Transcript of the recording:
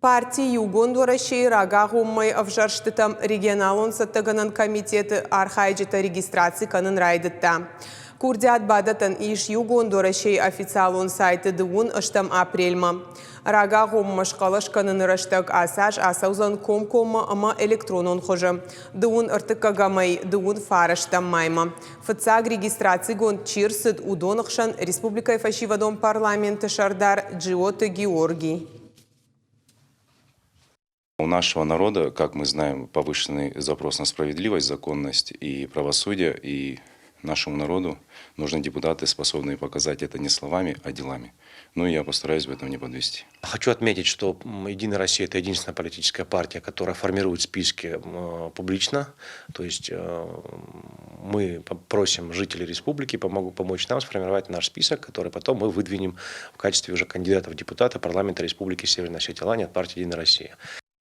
Партия Югондурашей рага гуммай авжарштытам регионалон саттаганан комитеты архайджета регистрации канын райдытта. Курдят бадатан иш Югондурашей официалон сайты дуун ыштам апрельма. Рага гуммаш калаш канын раштак асаж асаузан комкома ама электронон хожа. Дуун ыртыкагамай дуун фараштам майма. Фацаг регистрации гон чирсыд удонахшан республикай фашивадон парламенты шардар Джиоты Георгий. У нашего народа, как мы знаем, повышенный запрос на справедливость, законность и правосудие, и нашему народу нужны депутаты, способные показать это не словами, а делами. Ну и я постараюсь в этом не подвести. Хочу отметить, что «Единая Россия» – это единственная политическая партия, которая формирует списки публично. То есть мы просим жителей республики помочь нам сформировать наш список, который потом мы выдвинем в качестве уже кандидатов в депутаты парламента Республики Северная Осетия от партии «Единая Россия».